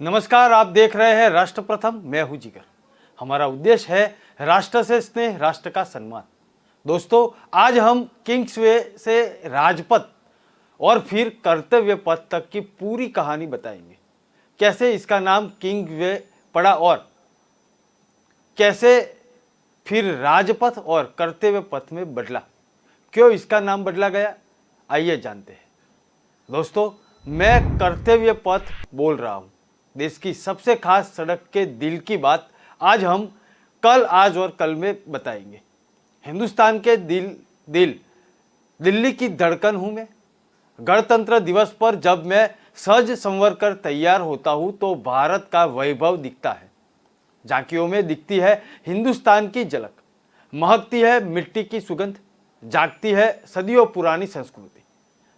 नमस्कार, आप देख रहे हैं राष्ट्र प्रथम। मैं हूं जिगर। हमारा उद्देश्य है राष्ट्र से स्नेह, राष्ट्र का सम्मान। दोस्तों, आज हम किंग्सवे से राजपथ और फिर कर्तव्य पथ तक की पूरी कहानी बताएंगे। कैसे इसका नाम किंग्सवे पड़ा और कैसे फिर राजपथ और कर्तव्य पथ में बदला, क्यों इसका नाम बदला गया, आइए जानते हैं। दोस्तों, मैं कर्तव्य पथ बोल रहा हूं। देश की सबसे खास सड़क के दिल की बात आज हम आज और कल में बताएंगे। हिंदुस्तान के दिल्ली की धड़कन हूं मैं। गणतंत्र दिवस पर जब मैं सज संवर कर तैयार होता हूं तो भारत का वैभव दिखता है। झांकियों में दिखती है हिंदुस्तान की झलक, महकती है मिट्टी की सुगंध, जागती है सदियों पुरानी संस्कृति।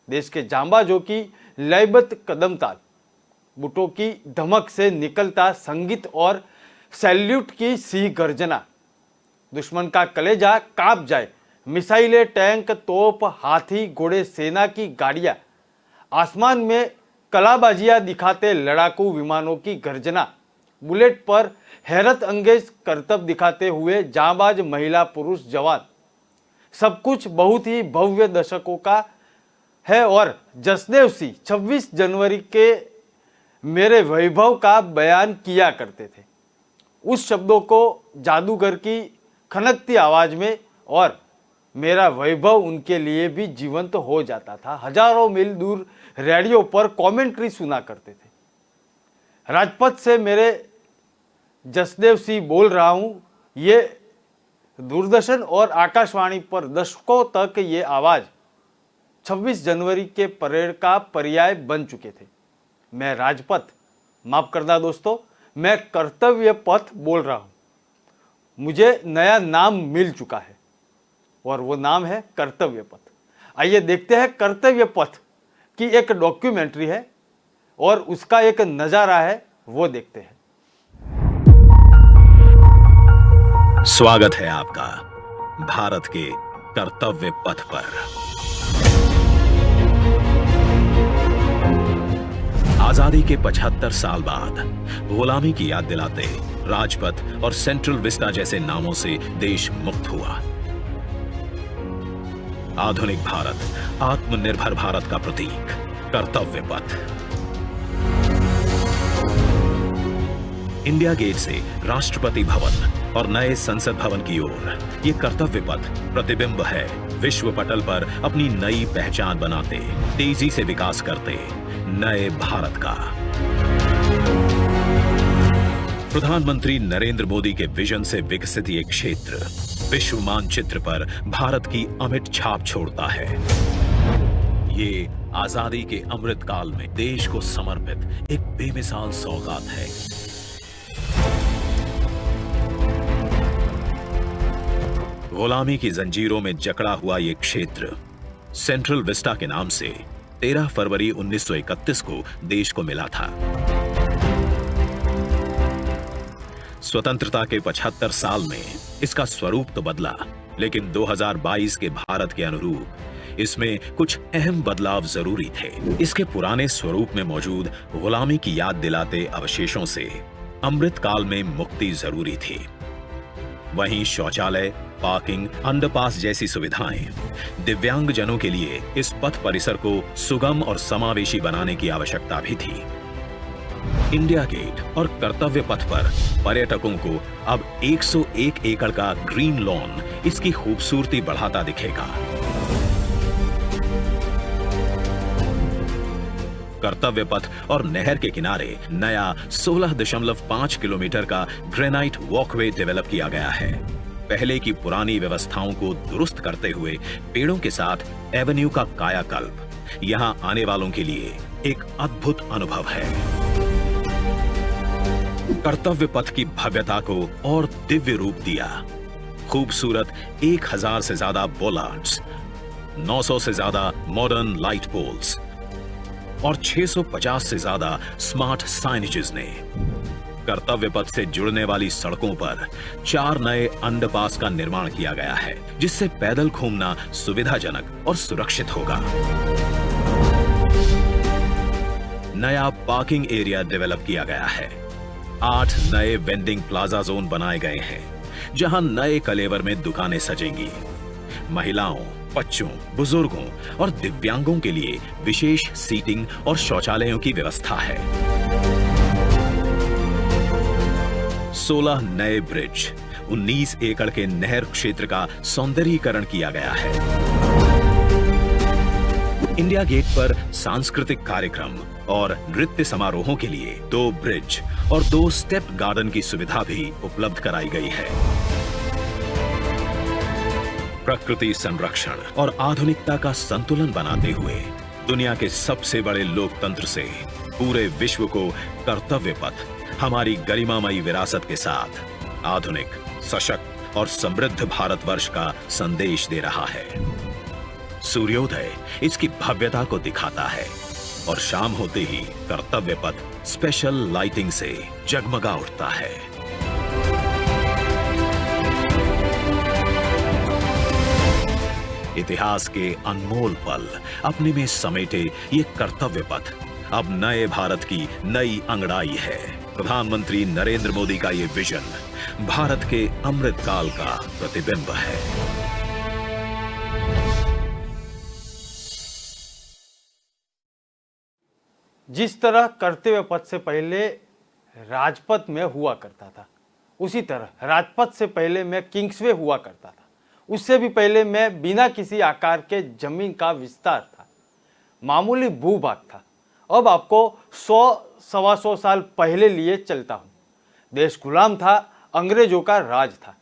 देश के जांबाजों की लयबद्ध कदम ताल, बुटों की धमक से निकलता संगीत और सैल्यूट की सी गर्जना। दुश्मन का कलेजा कांप जाए, मिसाइलें, टैंक, तोप, हाथी, घोड़े, सेना की गाड़ियां, आसमान में कलाबाजियां दिखाते लड़ाकू विमानों की गर्जना, बुलेट पर हैरत अंगेज करतब दिखाते हुए जांबाज महिला पुरुष जवान। सब कुछ बहुत ही भव्य दशकों का है और जसदेव 26 जनवरी के मेरे वैभव का बयान किया करते थे। उस शब्दों को जादूगर की खनकती आवाज में, और मेरा वैभव उनके लिए भी जीवंत हो जाता था। हजारों मील दूर रेडियो पर कमेंट्री सुना करते थे। राजपथ से मेरे जसदेव बोल रहा हूं। ये दूरदर्शन और आकाशवाणी पर दशकों तक ये आवाज 26 जनवरी के परेड का पर्याय बन चुके थे। मैं राजपथ, माफ करना दोस्तों, मैं कर्तव्य पथ बोल रहा हूं। मुझे नया नाम मिल चुका है और वो नाम है कर्तव्य पथ। आइए देखते हैं कर्तव्य पथ की एक डॉक्यूमेंट्री है और उसका एक नजारा है, वो देखते हैं। स्वागत है आपका भारत के कर्तव्य पथ पर। आजादी के 75 साल बाद गुलामी की याद दिलाते राजपथ और सेंट्रल विस्टा जैसे नामों से देश मुक्त हुआ। आधुनिक भारत, आत्मनिर्भर भारत का प्रतीक कर्तव्य पथ। इंडिया गेट से राष्ट्रपति भवन और नए संसद भवन की ओर ये कर्तव्य पथ प्रतिबिंब है विश्व पटल पर अपनी नई पहचान बनाते, तेजी से विकास करते नए भारत का। प्रधानमंत्री नरेंद्र मोदी के विजन से विकसित ये क्षेत्र विश्व मानचित्र पर भारत की अमिट छाप छोड़ता है। ये आजादी के अमृत काल में देश को समर्पित एक बेमिसाल सौगात है। गुलामी की जंजीरों में जकड़ा हुआ ये क्षेत्र सेंट्रल विस्टा के नाम से 13 फरवरी 1931 को देश को मिला था। स्वतंत्रता के 75 साल में इसका स्वरूप तो बदला, लेकिन 2022 के भारत के अनुरूप इसमें कुछ अहम बदलाव जरूरी थे। इसके पुराने स्वरूप में मौजूद गुलामी की याद दिलाते अवशेषों से अमृत काल में मुक्ति जरूरी थी। वहीं शौचालय, पार्किंग, अंडरपास जैसी सुविधाएं, दिव्यांग जनों के लिए इस पथ परिसर को सुगम और समावेशी बनाने की आवश्यकता भी थी। इंडिया गेट और कर्तव्य पथ पर पर्यटकों को अब 101 एकड़ का ग्रीन लॉन इसकी खूबसूरती बढ़ाता दिखेगा। कर्तव्य पथ और नहर के किनारे नया 16.5 किलोमीटर का ग्रेनाइट वॉकवे डेवलप किया गया है। पहले की पुरानी व्यवस्थाओं को दुरुस्त करते हुए पेड़ों के साथ एवेन्यू का कायाकल्प यहां आने वालों के लिए एक अद्भुत अनुभव है। कर्तव्य पथ की भव्यता को और दिव्य रूप दिया। खूबसूरत 1000 से ज्यादा बोलार्ड्स, 900 से ज्यादा मॉडर्न लाइट पोल्स और 650 से ज्यादा स्मार्ट साइनेजेस ने कर्तव्य पथ से जुड़ने वाली सड़कों पर 4 नए अंडरपास का निर्माण किया गया है, जिससे पैदल घूमना सुविधाजनक और सुरक्षित होगा। नया पार्किंग एरिया डेवलप किया गया है। 8 नए वेंडिंग प्लाजा जोन बनाए गए हैं, जहां नए कलेवर में दुकानें सजेंगी। महिलाओं, बच्चों, बुजुर्गों और दिव्यांगों के लिए विशेष सीटिंग और शौचालयों की व्यवस्था है। 16 नए ब्रिज, 19 एकड़ के नहर क्षेत्र का सौंदर्यीकरण किया गया है। इंडिया गेट पर सांस्कृतिक कार्यक्रम और नृत्य समारोहों के लिए 2 ब्रिज और 2 स्टेप गार्डन की सुविधा भी उपलब्ध कराई गई है। प्रकृति संरक्षण और आधुनिकता का संतुलन बनाते हुए दुनिया के सबसे बड़े लोकतंत्र से पूरे विश्व को कर्तव्य पथ हमारी गरिमामयी विरासत के साथ आधुनिक, सशक्त और समृद्ध भारतवर्ष का संदेश दे रहा है। सूर्योदय इसकी भव्यता को दिखाता है और शाम होते ही कर्तव्य पथ स्पेशल लाइटिंग से जगमगा उठता है। इतिहास के अनमोल पल अपने में समेटे ये कर्तव्य पथ अब नए भारत की नई अंगड़ाई है। प्रधानमंत्री नरेंद्र मोदी का ये विजन भारत के अमृतकाल का प्रतिबिंब है। जिस तरह कर्तव्य पथ से पहले राजपथ में हुआ करता था, उसी तरह राजपथ से पहले मैं किंग्सवे हुआ करता था। उससे भी पहले मैं बिना किसी आकार के जमीन का विस्तार था, मामूली भूभाग था। अब आपको 100-125 साल पहले लिए चलता हूँ। देश गुलाम था, अंग्रेजों का राज था।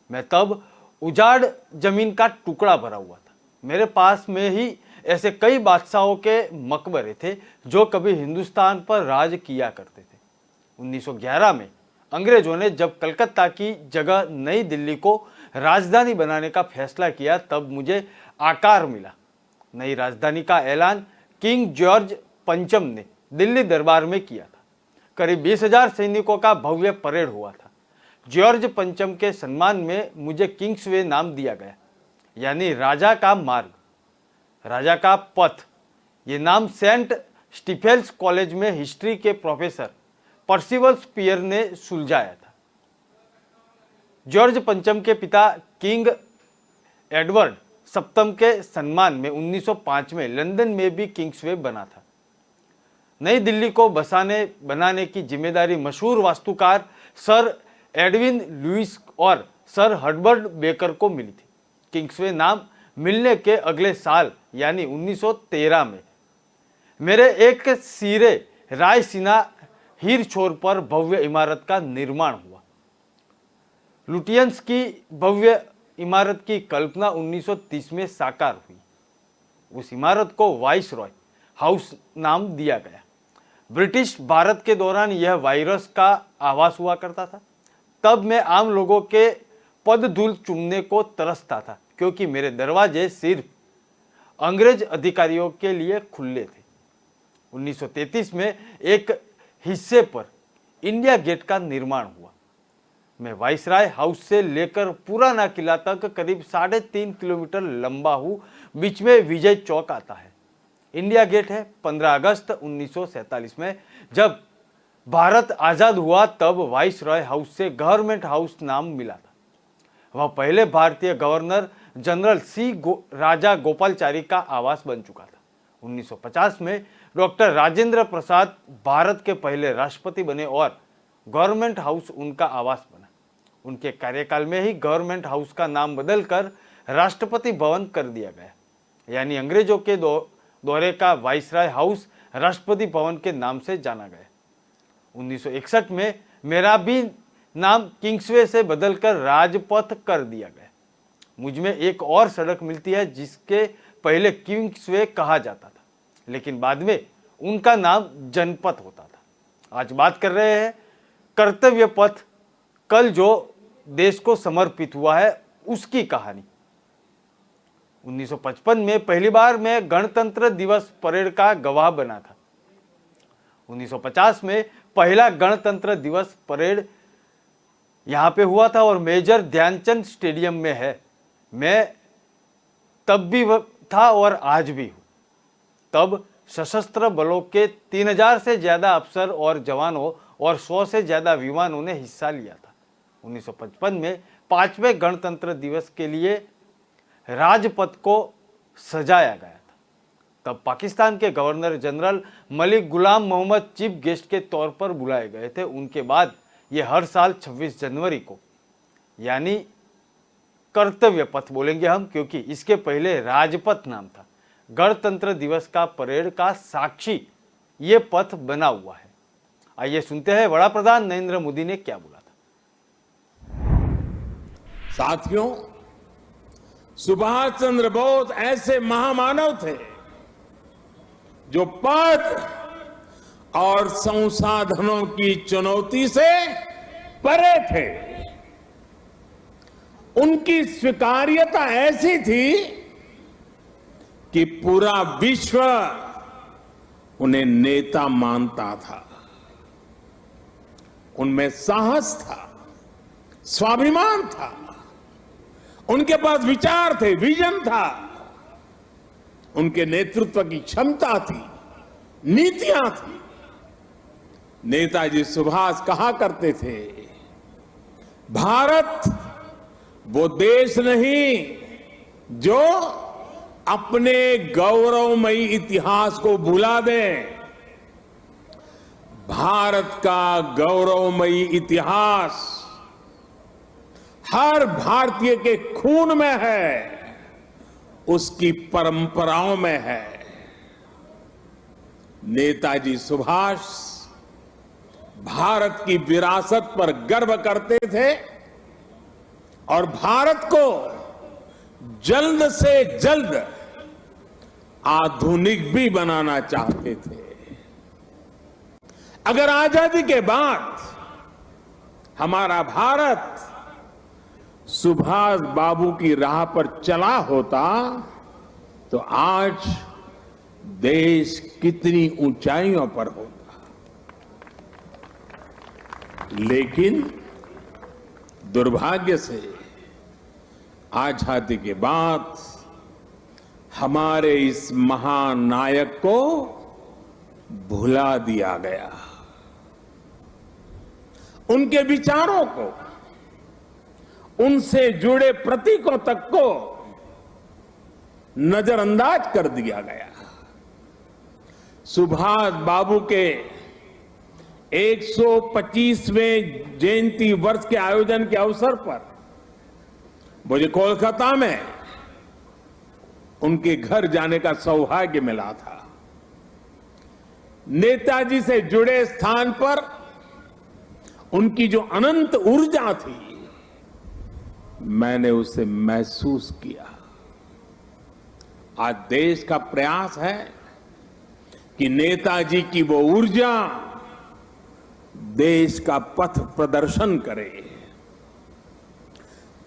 मैं तब उजाड़ जमीन का टुकड़ा भरा हुआ था। मेरे पास में ही ऐसे कई बादशाहों के मकबरे थे जो कभी हिंदुस्तान पर राज किया करते थे। 1911 में अंग्रेजों ने जब कलकत्ता की जगह नई दिल्ली को राजधानी बनाने का फैसला किया, तब मुझे आकार मिला। नई राजधानी का ऐलान किंग जॉर्ज पंचम ने दिल्ली दरबार में किया था। करीब 20,000 सैनिकों का भव्य परेड हुआ था। जॉर्ज पंचम के सम्मान में मुझे किंग्सवे नाम दिया गया, यानी राजा का मार्ग, राजा का पथ। ये नाम सेंट स्टीफेंस कॉलेज में हिस्ट्री के प्रोफेसर पर्सिवल स्पीयर ने सुलझाया था। जॉर्ज पंचम के पिता किंग एडवर्ड सप्तम के सम्मान में 1905 में लंदन में भी किंग्सवे बना था। नई दिल्ली को बनाने की जिम्मेदारी मशहूर वास्तुकार सर एडविन लुइस और सर हर्बर्ट बेकर को मिली थी। किंग्सवे नाम मिलने के अगले साल यानी 1913 में मेरे एक सिरे रायसीना हीर छोर पर भव्य इमारत का निर्माण हुआ। लुटियंस की भव्य इमारत की कल्पना 1930 में साकार हुई। उस इमारत को वाइसरॉय हाउस नाम दिया गया। ब्रिटिश भारत के दौरान यह वायरस का आवास हुआ करता था। तब मैं आम लोगों के पदधूल चूमने को तरसता था, क्योंकि मेरे दरवाजे सिर्फ अंग्रेज अधिकारियों के लिए खुले थे। 1933 में एक हिस्से पर इंडिया गेट का निर्माण हुआ। मैं वाइसराय हाउस से लेकर पुराना किला तक करीब 3.5 किलोमीटर लंबा हूँ। बीच में विजय चौक आता है। इंडिया गेट है। 15 अगस्त 1947 में जब भारत आज़ाद हुआ, तब वाइसराय हाउस से गवर्नमेंट हाउस नाम मिला था। वह पहले भारतीय गवर्नर जनरल राजा गोपालचारी का आवास बन चुका था। 1950 में डॉक्टर राजेंद्र प्रसाद भारत के पहले राष्ट्रपति बने और गवर्नमेंट हाउस उनका आवास बना। उनके कार्यकाल में ही गवर्नमेंट हाउस का नाम बदलकर राष्ट्रपति भवन कर दिया गया, यानी अंग्रेजों के दौरे का वाइसराय हाउस राष्ट्रपति भवन के नाम से जाना गया। 1961 में मेरा भी नाम किंग्सवे से बदलकर राजपथ कर दिया गया। मुझ में एक और सड़क मिलती है जिसके पहले किंग्सवे कहा जाता था, लेकिन बाद में उनका नाम जनपथ होता था। आज बात कर रहे हैं कर्तव्य पथ, कल जो देश को समर्पित हुआ है उसकी कहानी। 1955 में पहली बार मैं गणतंत्र दिवस परेड का गवाह बना था। 1950 में पहला गणतंत्र दिवस परेड यहाँ पे हुआ था और मेजर ध्यानचंद स्टेडियम में है। मैं तब भी था और आज भी हूँ। तब सशस्त्र बलों के 3000 से ज्यादा अफसर और जवानों और 100 से ज्यादा विमानों ने हिस्सा लिया था। 1955 में 5वें गणतंत्र दिवस के लिए राजपथ को सजाया गया था। तब पाकिस्तान के गवर्नर जनरल मलिक गुलाम मोहम्मद चीफ गेस्ट के तौर पर बुलाए गए थे। उनके बाद ये हर साल 26 जनवरी को, यानी कर्तव्य पथ बोलेंगे हम, क्योंकि इसके पहले राजपथ नाम था, गणतंत्र दिवस का परेड का साक्षी ये पथ बना हुआ है। आइए सुनते हैं वड़ा प्रधान नरेंद्र मोदी ने क्या बोला था। साथियों, सुभाष चंद्र बोस ऐसे महामानव थे जो पद और संसाधनों की चुनौती से परे थे। उनकी स्वीकार्यता ऐसी थी कि पूरा विश्व उन्हें नेता मानता था। उनमें साहस था, स्वाभिमान था, उनके पास विचार थे, विजन था, उनके नेतृत्व की क्षमता थी, नीतियां थी। नेताजी सुभाष कहा करते थे, भारत वो देश नहीं जो अपने गौरवमयी इतिहास को भुला दे। भारत का गौरवमयी इतिहास हर भारतीय के खून में है, उसकी परंपराओं में है। नेताजी सुभाष भारत की विरासत पर गर्व करते थे और भारत को जल्द से जल्द आधुनिक भी बनाना चाहते थे। अगर आजादी के बाद हमारा भारत सुभाष बाबू की राह पर चला होता तो आज देश कितनी ऊंचाइयों पर होता। लेकिन दुर्भाग्य से आजादी के बाद हमारे इस महान नायक को भुला दिया गया। उनके विचारों को, उनसे जुड़े प्रतीकों तक को नजरअंदाज कर दिया गया। सुभाष बाबू के 125वें जयंती वर्ष के आयोजन के अवसर पर मुझे कोलकाता में उनके घर जाने का सौभाग्य मिला था। नेताजी से जुड़े स्थान पर उनकी जो अनंत ऊर्जा थी, मैंने उसे महसूस किया। आज देश का प्रयास है कि नेताजी की वो ऊर्जा देश का पथ प्रदर्शन करे।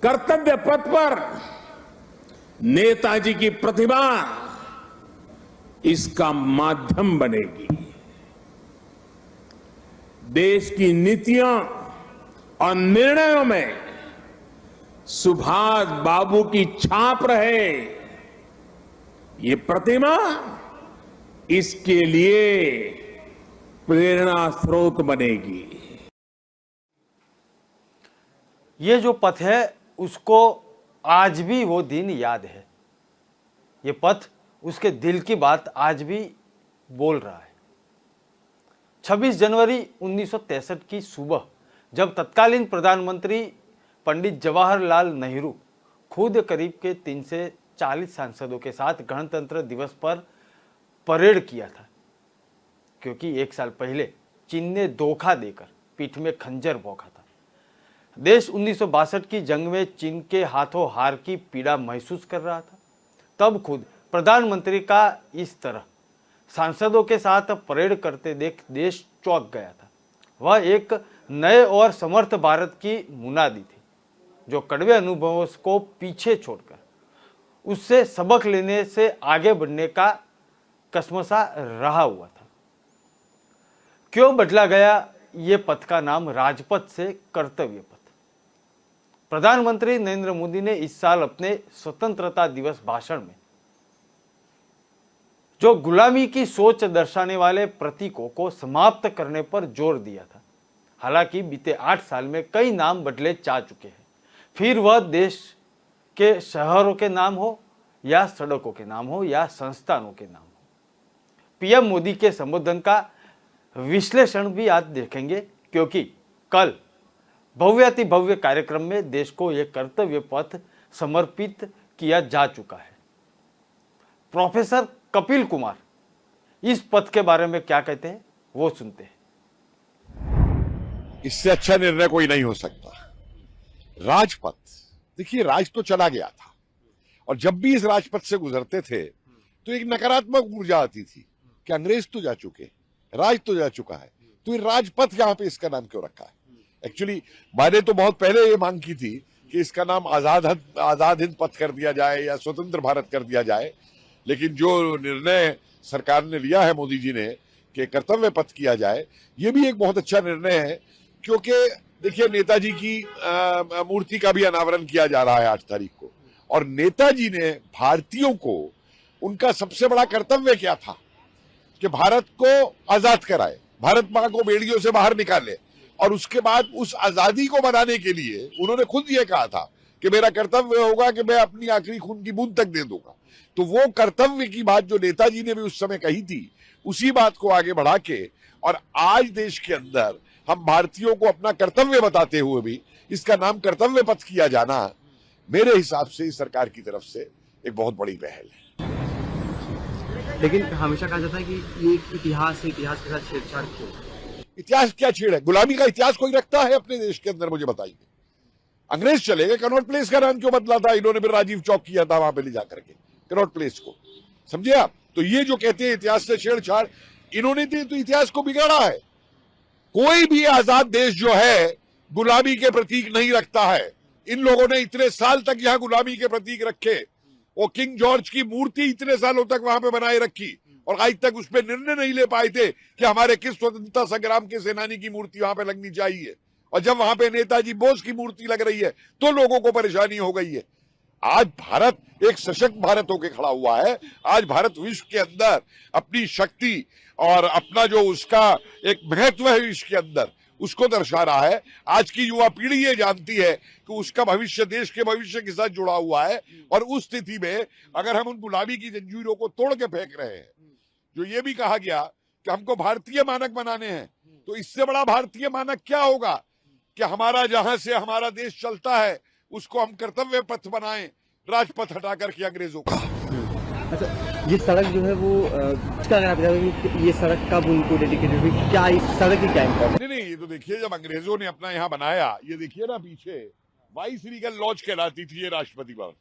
कर्तव्य पथ पर नेताजी की प्रतिभा इसका माध्यम बनेगी। देश की नीतियों और निर्णयों में सुभाष बाबू की छाप रहे, ये प्रतिमा इसके लिए प्रेरणा स्रोत बनेगी। ये जो पथ है उसको आज भी वो दिन याद है। ये पथ उसके दिल की बात आज भी बोल रहा है। 26 जनवरी 1963 की सुबह जब तत्कालीन प्रधानमंत्री पंडित जवाहरलाल नेहरू खुद करीब के 3 से 40 सांसदों के साथ गणतंत्र दिवस पर परेड किया था, क्योंकि एक साल पहले चीन ने धोखा देकर पीठ में खंजर भोंका था। देश 1962 की जंग में चीन के हाथों हार की पीड़ा महसूस कर रहा था। तब खुद प्रधानमंत्री का इस तरह सांसदों के साथ परेड करते देख देश चौंक गया था। वह एक नए और समर्थ भारत की मुनादी थी, जो कड़वे अनुभवों को पीछे छोड़कर उससे सबक लेने से आगे बढ़ने का कसमसा रहा हुआ था। क्यों बदला गया ये पथ का नाम राजपथ से कर्तव्य पथ? प्रधानमंत्री नरेंद्र मोदी ने इस साल अपने स्वतंत्रता दिवस भाषण में जो गुलामी की सोच दर्शाने वाले प्रतीकों को समाप्त करने पर जोर दिया था। हालांकि बीते 8 साल में कई नाम बदले जा चुके हैं, फिर वह देश के शहरों के नाम हो या सड़कों के नाम हो या संस्थानों के नाम हो। पीएम मोदी के संबोधन का विश्लेषण भी आज देखेंगे, क्योंकि कल भव्याति भव्य कार्यक्रम में देश को यह कर्तव्य पथ समर्पित किया जा चुका है। प्रोफेसर कपिल कुमार इस पथ के बारे में क्या कहते हैं, वो सुनते हैं। इससे अच्छा निर्णय कोई नहीं हो सकता। राजपथ, देखिए, राज तो चला गया था और जब भी इस राजपथ से गुजरते थे तो एक नकारात्मक ऊर्जा आती थी कि अंग्रेज तो जा चुके, राज तो जा चुका है, तो ये राजपथ यहां पे इसका नाम क्यों रखा है। एक्चुअली मैंने तो बहुत पहले ये मांग की थी कि इसका नाम आजाद हिंद पथ कर दिया जाए या स्वतंत्र भारत कर दिया जाए, लेकिन जो निर्णय सरकार ने लिया है, मोदी जी ने, कि कर्तव्य पथ किया जाए, ये भी एक बहुत अच्छा निर्णय है। क्योंकि देखिए, नेताजी की मूर्ति का भी अनावरण किया जा रहा है 8 तारीख को, और नेताजी ने भारतीयों को, उनका सबसे बड़ा कर्तव्य क्या था कि भारत को आजाद कराए, भारत मां को बेड़ियों से बाहर निकाले, और उसके बाद उस आजादी को बनाने के लिए उन्होंने खुद ये कहा था कि मेरा कर्तव्य होगा कि मैं अपनी आखिरी खून की बूंद तक दे दूंगा। तो वो कर्तव्य की बात जो नेताजी ने भी उस समय कही थी, उसी बात को आगे बढ़ा के, और आज देश के अंदर हम भारतीयों को अपना कर्तव्य बताते हुए भी इसका नाम कर्तव्य पथ किया जाना, मेरे हिसाब से इस सरकार की तरफ से एक बहुत बड़ी पहल है। लेकिन हमेशा कहा जाता है कि ये इतिहास है, इतिहास के साथ छेड़छाड़ क्यों? इतिहास क्या छेड़ है? गुलामी का इतिहास कोई रखता है अपने देश के अंदर? मुझे बताइए। अंग्रेज चले गए, कनॉट प्लेस का नाम क्यों बदला था? इन्होंने फिर राजीव चौक किया था वहां पे ले जाकर के कनॉट प्लेस को, समझे आप? तो ये जो कहते हैं इतिहास से छेड़छाड़, इन्होंने तो इतिहास को बिगाड़ा है। कोई भी आजाद देश जो है गुलामी के प्रतीक नहीं रखता है। इन लोगों ने इतने साल तक यहां गुलामी के प्रतीक रखे, वो किंग जॉर्ज की मूर्ति इतने सालों तक वहां पे बनाए रखी, और आज तक उस पर निर्णय नहीं ले पाए थे कि हमारे किस स्वतंत्रता संग्राम के सेनानी की मूर्ति वहां पे लगनी चाहिए। और जब वहां पे नेताजी बोस की मूर्ति लग रही है तो लोगों को परेशानी हो गई है। आज भारत एक सशक्त भारत होकर खड़ा हुआ है। आज भारत विश्व के अंदर अपनी शक्ति और अपना जो उसका एक महत्व है विश्व के अंदर, उसको दर्शा रहा है। आज की युवा पीढ़ी ये जानती है कि उसका भविष्य देश के भविष्य के साथ जुड़ा हुआ है, और उस स्थिति में अगर हम उन गुलामी की जंजीरों को तोड़ के फेंक रहे हैं, जो ये भी कहा गया कि हमको भारतीय मानक बनाने हैं, तो इससे बड़ा भारतीय मानक क्या होगा कि हमारा जहां से हमारा देश चलता है उसको हम कर्तव्य पथ बनाएं, राजपथ हटा करके अंग्रेजों का। अच्छा, ये सड़क जो है वो इसका अगर आप बताओगे ये सड़क कब उनको डेडिकेटेड हुई, क्या इस सड़क की क्या इम्पोर्टेंस? नहीं, ये तो देखिए, जब अंग्रेजों ने अपना यहाँ बनाया, ये देखिए ना पीछे वाइस रीगल लॉज कहलाती थी ये राष्ट्रपति भवन,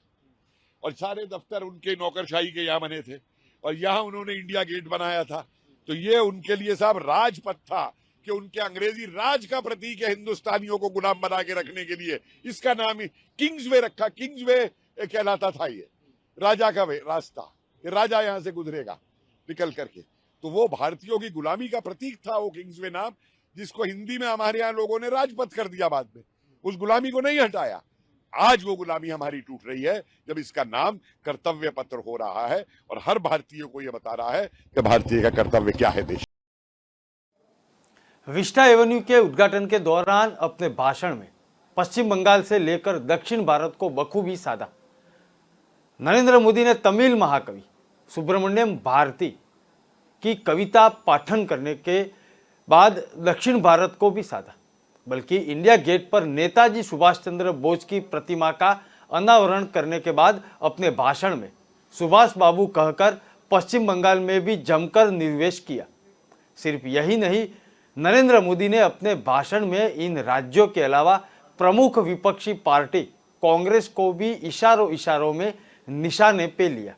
और सारे दफ्तर उनके नौकरशाही के यहाँ बने थे, और यहाँ उन्होंने इंडिया गेट बनाया था। तो ये उनके लिए साहब राजपथ था कि उनके अंग्रेजी राज का प्रतीक है हिंदुस्तानियों को गुलाम बना के रखने के लिए। इसका नाम ही किंग्सवे रखा, किंग्सवे कहलाता था ये, राजा का वे रास्ता, ये राजा यहां से गुजरेगा निकल करके। तो वो भारतीयों की गुलामी का प्रतीक था वो किंग्सवे नाम, जिसको हिंदी में हमारे यहाँ लोगों ने राजपथ कर दिया बाद में, उस गुलामी को नहीं हटाया। आज वो गुलामी हमारी टूट रही है जब इसका नाम कर्तव्य पत्र हो रहा है, और हर भारतीय को यह बता रहा है कि भारतीय का कर्तव्य क्या है देश। विस्टा एवेन्यू के उद्घाटन के दौरान अपने भाषण में पश्चिम बंगाल से लेकर दक्षिण भारत को बखूबी साधा नरेंद्र मोदी ने तमिल महाकवि सुब्रमण्यम भारती की कविता पाठन करने के बाद दक्षिण भारत को भी साधा, बल्कि इंडिया गेट पर नेताजी सुभाष चंद्र बोस की प्रतिमा का अनावरण करने के बाद अपने भाषण में सुभाष बाबू कहकर पश्चिम बंगाल में भी जमकर निवेश किया। सिर्फ यही नहीं, नरेंद्र मोदी ने अपने भाषण में इन राज्यों के अलावा प्रमुख विपक्षी पार्टी कांग्रेस को भी इशारों में निशाने पे लिया।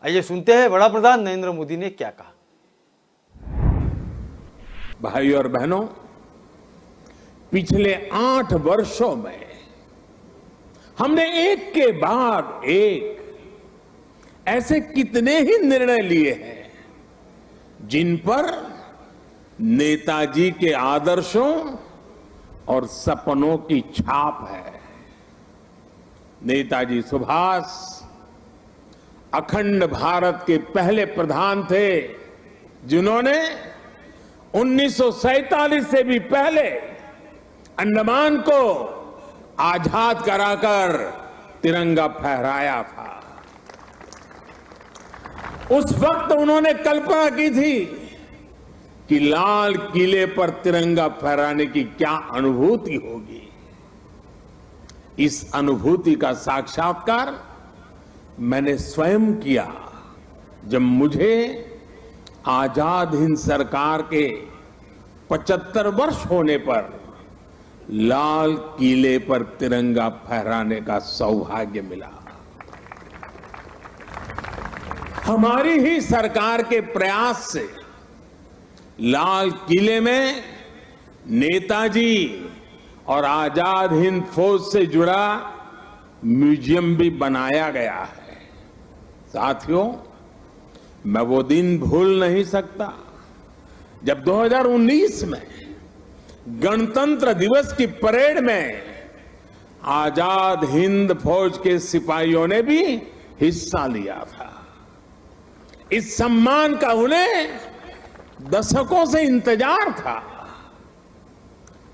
आइए सुनते हैं वड़ा प्रधान नरेंद्र मोदी ने क्या कहा। भाई और बहनों, पिछले 8 वर्षों में हमने एक के बाद एक ऐसे कितने ही निर्णय लिए हैं जिन पर नेताजी के आदर्शों और सपनों की छाप है। नेताजी सुभाष अखंड भारत के पहले प्रधान थे जिन्होंने 1947 से भी पहले अंडमान को आजाद कराकर तिरंगा फहराया था। उस वक्त उन्होंने कल्पना की थी कि लाल किले पर तिरंगा फहराने की क्या अनुभूति होगी। इस अनुभूति का साक्षात्कार मैंने स्वयं किया जब मुझे आजाद हिंद सरकार के 75 वर्ष होने पर लाल किले पर तिरंगा फहराने का सौभाग्य मिला। हमारी ही सरकार के प्रयास से लाल किले में नेताजी और आजाद हिंद फौज से जुड़ा म्यूजियम भी बनाया गया है। साथियों, मैं वो दिन भूल नहीं सकता जब 2019 में गणतंत्र दिवस की परेड में आजाद हिंद फौज के सिपाहियों ने भी हिस्सा लिया था। इस सम्मान का उन्हें दशकों से इंतजार था।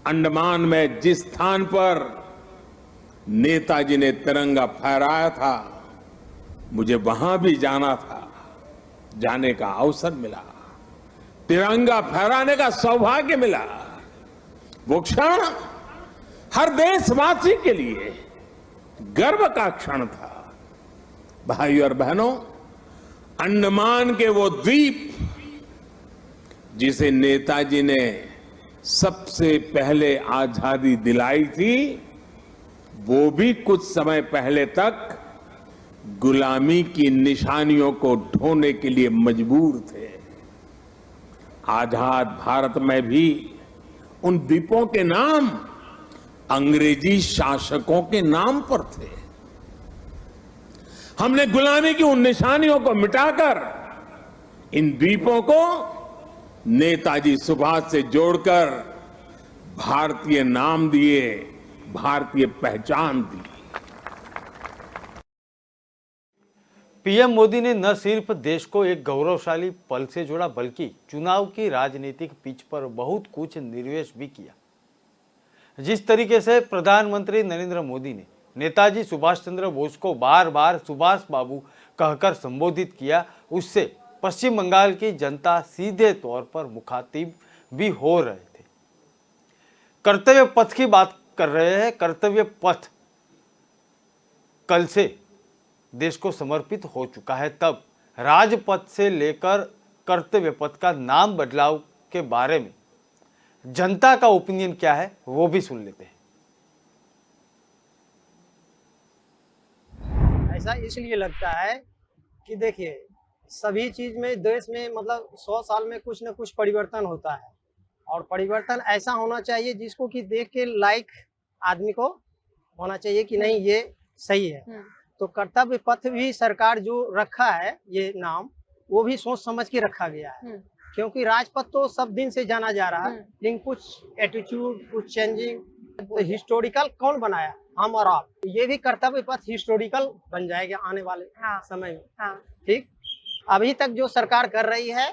अंडमान में जिस स्थान पर नेताजी ने तिरंगा फहराया था, मुझे वहां भी जाना था। जाने का अवसर मिला, तिरंगा फहराने का सौभाग्य मिला। वो क्षण हर देशवासी के लिए गर्व का क्षण था। भाई और बहनों, अंडमान के वो द्वीप जिसे नेताजी ने सबसे पहले आजादी दिलाई थी, वो भी कुछ समय पहले तक गुलामी की निशानियों को ढोने के लिए मजबूर थे। आजाद भारत में भी उन द्वीपों के नाम अंग्रेजी शासकों के नाम पर थे। हमने गुलामी की उन निशानियों को मिटाकर इन द्वीपों को नेताजी सुभाष से जोड़कर भारतीय नाम दिए, भारतीय पहचान दी। पीएम मोदी ने न सिर्फ देश को एक गौरवशाली पल से जोड़ा, बल्कि चुनाव की राजनीतिक पिच पर बहुत कुछ निर्वेश भी किया। जिस तरीके से प्रधानमंत्री नरेंद्र मोदी ने नेताजी सुभाष चंद्र बोस को बार बार सुभाष बाबू कहकर संबोधित किया, उससे पश्चिम बंगाल की जनता सीधे तौर पर मुखातिब भी हो रहे थे। कर्तव्य पथ की बात कर रहे हैं। कर्तव्य पथ कल से देश को समर्पित हो चुका है। तब राजपथ से लेकर कर्तव्य पथ का नाम बदलाव के बारे में जनता का ओपिनियन क्या है, वो भी सुन लेते हैं। ऐसा इसलिए लगता है कि देखिए, सभी चीज में देश में मतलब 100 साल में कुछ न कुछ परिवर्तन होता है, और परिवर्तन ऐसा होना चाहिए जिसको कि देख के लाइक आदमी को होना चाहिए कि नहीं ये सही है। तो कर्तव्य पथ भी सरकार जो रखा है ये नाम, वो भी सोच समझ के रखा गया है, क्योंकि राजपथ तो सब दिन से जाना जा रहा है, लेकिन कुछ एटीट्यूड, कुछ चेंजिंग, तो हिस्टोरिकल कौन बनाया? हम और आप। ये भी कर्तव्य पथ हिस्टोरिकल बन जाएगा आने वाले समय में। ठीक, अभी तक जो सरकार कर रही है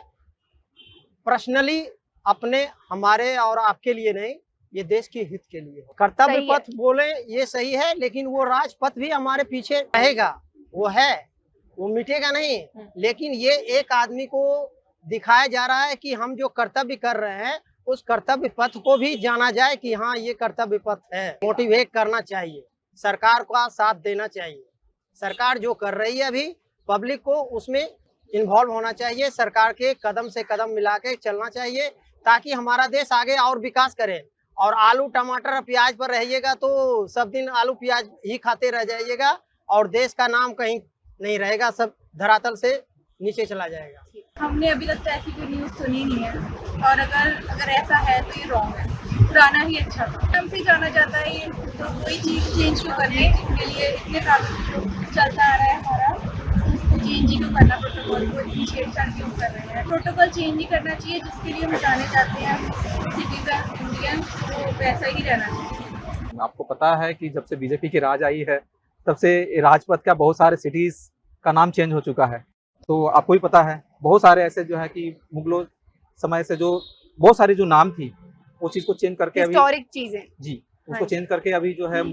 पर्सनली अपने, हमारे और आपके लिए नहीं, ये देश के हित के लिए। कर्तव्य पथ बोले ये सही है, लेकिन वो राजपथ भी हमारे पीछे रहेगा, वो है, वो मिटेगा नहीं। लेकिन ये एक आदमी को दिखाया जा रहा है कि हम जो कर्तव्य कर रहे हैं उस कर्तव्य पथ को भी जाना जाए कि हाँ ये कर्तव्य पथ है। मोटिवेट करना चाहिए, सरकार का साथ देना चाहिए। सरकार जो कर रही है अभी, पब्लिक को उसमें इन्वॉल्व होना चाहिए। सरकार के कदम से कदम मिला के चलना चाहिए ताकि हमारा देश आगे और विकास करे। और आलू टमाटर प्याज पर रहिएगा तो सब दिन आलू प्याज ही खाते रह जाइएगा और देश का नाम कहीं नहीं रहेगा, सब धरातल से नीचे चला जाएगा। हमने अभी तक तो ऐसी कोई न्यूज़ सुनी नहीं है, और अगर ऐसा है तो ये रॉन्ग है। पुराना ही अच्छा था, हमसे जाना जाता है ये, तो कोई चीज़ चेंज क्यों करनी है जिसके लिए इतने सालों चलता आ रहा है हमारा, उसको चेंज ही क्यों करना? प्रोटोकॉल को इतनी छेड़छाड़ क्यों कर रहे हैं? प्रोटोकॉल चेंज ही करना चाहिए जिसके लिए हम जाने जाते हैं सिटीजन इंडियन, तो वैसा ही रहना चाहिए। आपको पता है कि जब से बीजेपी की राज आई है तब से राजपथ का बहुत सारे सिटीज का नाम चेंज हो चुका है। तो आपको भी पता है बहुत सारे ऐसे जो है कि मुगलों समय से जो बहुत सारी जो नाम थी वो चीज़ को चेंज करके अभी हिस्टोरिक चीजें। जी हाँ उसको जी। चेंज करके अभी जो है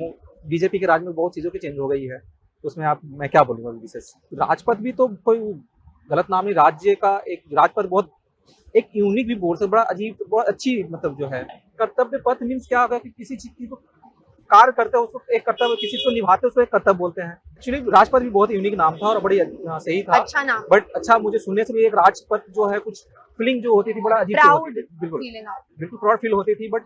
बीजेपी के राज में बहुत चीज़ों की चेंज हो गई है। तो उसमें आप मैं क्या बोलूँगा विशेष। राजपथ भी तो कोई गलत नाम नहीं, राज्य का एक राजपथ बहुत एक यूनिक भी बोल सकते, बड़ा अजीब, बहुत अच्छी मतलब जो है। कर्तव्य पथ मीन्स क्या होगा कि किसी चीज को कार्य करते हो उसको एक कर्तव्य, किसी चीज को निभाते हो उसको एक कर्तव्य बोलते हैं। एक्चुअली राजपथ भी बहुत यूनिक नाम था और बड़ी सही था, अच्छा नाम, बट अच्छा मुझे सुनने से भी एक राजपथ जो है कुछ फीलिंग जो होती थी बड़ा अजीब सी प्राउड होती थी। बिल्कुल फीलिंग आती। बिल्कुल प्राउड फील होती थी, बट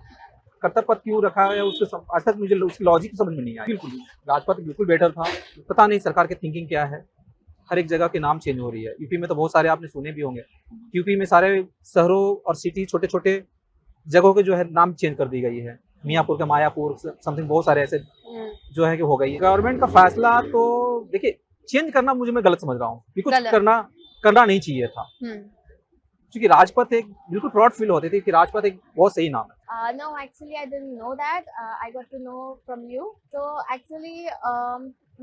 कर्तव्य पथ क्यों रखा है उसके आज तक मुझे उसकी लॉजिक समझ में नहीं आया। बिल्कुल राजपथ बिल्कुल बेटर था, पता नहीं सरकार की थिंकिंग क्या है। हर एक जगह के नाम चेंज हो रही है। यूपी में तो बहुत सारे आपने सुने भी होंगे, यूपी में सारे शहरों और सिटी छोटे छोटे जगहों के जो है नाम चेंज कर दी गई है। मियाँपुर का मायापुर समथिंग बहुत सारे ऐसे जो है कि हो गई है। गवर्नमेंट का फैसला तो देखिए चेंज करना मुझे मैं गलत समझ रहा हूँ, कुछ गलत। करना नहीं चाहिए था, क्योंकि राजपथ एक बिल्कुल प्राउड फील होती थी कि राजपथ एक बहुत सही नाम है। No, actually, I didn't know that. I got to know from you. So, actually,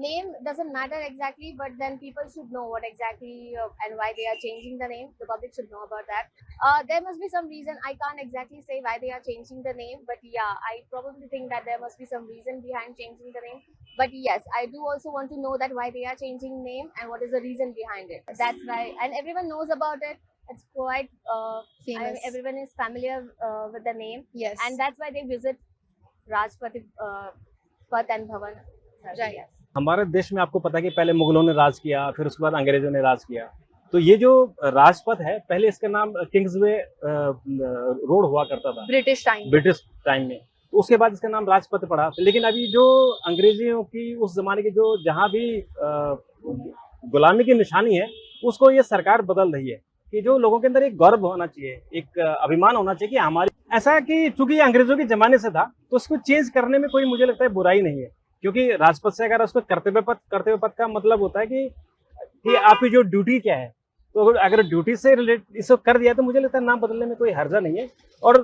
name doesn't matter exactly, but then people should know what exactly and why they are changing the name. The public should know about that. There must be some reason. I can't exactly say why they are changing the name, but yeah, I probably think that there must be some reason behind changing the name. But yes, I do also want to know that why they are changing name and what is the reason behind it. That's why, and everyone knows about it. It's quite Famous. everyone is familiar with the name. Yes. And that's why they visit Rajpath Path and Bhavan. Right. Yes. हमारे देश में आपको पता है कि पहले मुगलों ने राज किया, फिर उसके बाद अंग्रेजों ने राज किया। तो ये जो राजपथ है, पहले इसका नाम किंग्सवे रोड हुआ करता था ब्रिटिश टाइम। ब्रिटिश टाइम में, तो उसके बाद इसका नाम राजपथ पड़ा। लेकिन अभी जो अंग्रेजियों की उस जमाने की जो जहाँ भी गुलामी की निशानी है उसको ये सरकार बदल रही है कि जो लोगों के अंदर एक गौरव होना चाहिए, एक अभिमान होना चाहिए कि हमारी ऐसा कि चूंकि अंग्रेजों के जमाने से था तो उसको चेंज करने में कोई मुझे लगता है बुराई नहीं है, क्योंकि राजपथ से अगर उसको कर्तव्य पथ का मतलब होता है कि आपकी जो ड्यूटी क्या है, तो अगर ड्यूटी से रिलेट इसको कर दिया तो मुझे लगता है नाम बदलने में कोई हर्जा नहीं है। और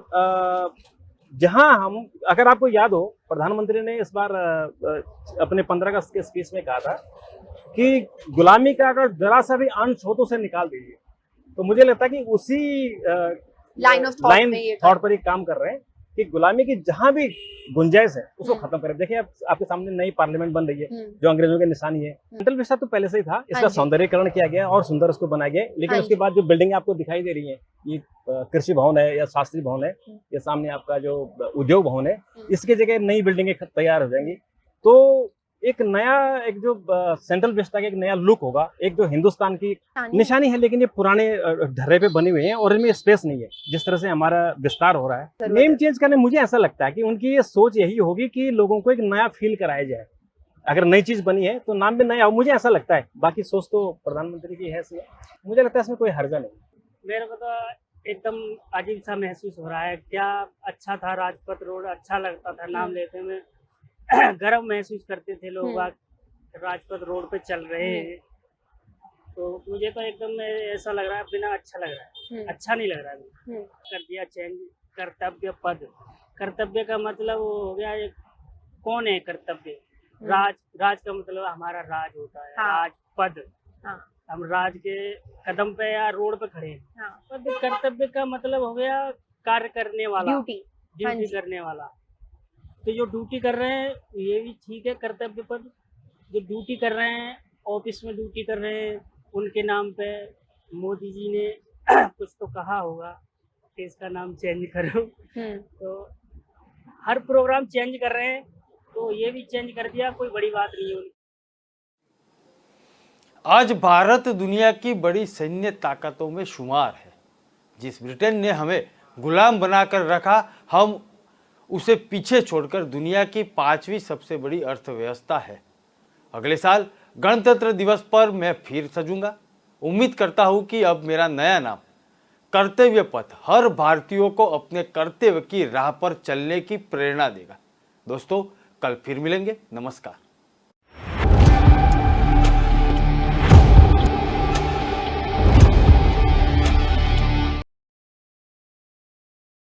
जहां हम अगर आपको याद हो प्रधानमंत्री ने इस बार अपने 15 अगस्त के स्पीच में कहा था कि गुलामी का अगर जरा सा भी अंश हो तो उसे निकाल दीजिए। तो मुझे लगता है कि उसी लाइन ऑफ थॉट पर ही काम कर रहे हैं कि गुलामी की जहां भी गुंजाइश है उसको खत्म करें। देखिए आपके सामने नई पार्लियामेंट बन रही है जो अंग्रेजों की निशानी है। सेंट्रल विस्टा तो पहले से ही था, इसका सौंदर्यीकरण किया गया और सुंदर उसको बनाया गया। लेकिन उसके बाद जो बिल्डिंग आपको दिखाई दे रही है, ये कृषि भवन है या शास्त्री भवन है, ये सामने आपका जो उद्योग भवन है, इसकी जगह नई बिल्डिंगें तैयार हो जाएंगी। तो एक नया एक जो सेंट्रल विस्टा का एक नया लुक होगा, एक जो हिंदुस्तान की निशानी है, लेकिन ये पुराने ढर्रे पे बनी हुई है और इनमें स्पेस नहीं है जिस तरह से हमारा विस्तार हो रहा है। नेम चेंज करने मुझे ऐसा लगता है कि उनकी ये सोच यही होगी कि लोगों को एक नया फील कराया जाए। अगर नई चीज बनी है तो नाम भी नया हो, मुझे ऐसा लगता है। बाकी सोच तो प्रधानमंत्री की है, मुझे लगता है इसमें कोई हर्जा नहीं। मेरे को तो एकदम अजीब सा महसूस हो रहा है। क्या अच्छा था राजपथ रोड, अच्छा लगता था नाम लेते में, गर्व महसूस करते थे लोग राजपथ रोड पे चल रहे हैं। तो मुझे तो एकदम ऐसा लग रहा है बिना अच्छा लग रहा है, अच्छा नहीं लग रहा है। कर दिया चेंज कर्तव्य पद। कर्तव्य का मतलब वो हो गया एक कौन है कर्तव्य, राज का मतलब हमारा राज होता है। राज पद, हम राज के कदम पे या रोड पे खड़े हैं। पद कर्तव्य का मतलब हो गया कार्य करने वाला, ड्यूटी करने वाला। तो जो ड्यूटी कर रहे हैं ये भी ठीक है कर्तव्य पद। जो ड्यूटी कर रहे हैं, ऑफिस में ड्यूटी कर रहे हैं, उनके नाम पे मोदी जी ने कुछ तो कहा होगा कि इसका नाम चेंज करो। तो हर प्रोग्राम चेंज कर रहे हैं, तो ये भी चेंज कर दिया, कोई बड़ी बात नहीं है। आज भारत दुनिया की बड़ी सैन्य ताकतों में शुमार है। जिस ब्रिटेन ने हमें गुलाम बनाकर रखा, हम उसे पीछे छोड़कर दुनिया की 5वीं सबसे बड़ी अर्थव्यवस्था है। अगले साल गणतंत्र दिवस पर मैं फिर सजूंगा। उम्मीद करता हूं कि अब मेरा नया नाम कर्तव्य पथ हर भारतीयों को अपने कर्तव्य की राह पर चलने की प्रेरणा देगा। दोस्तों, कल फिर मिलेंगे। नमस्कार।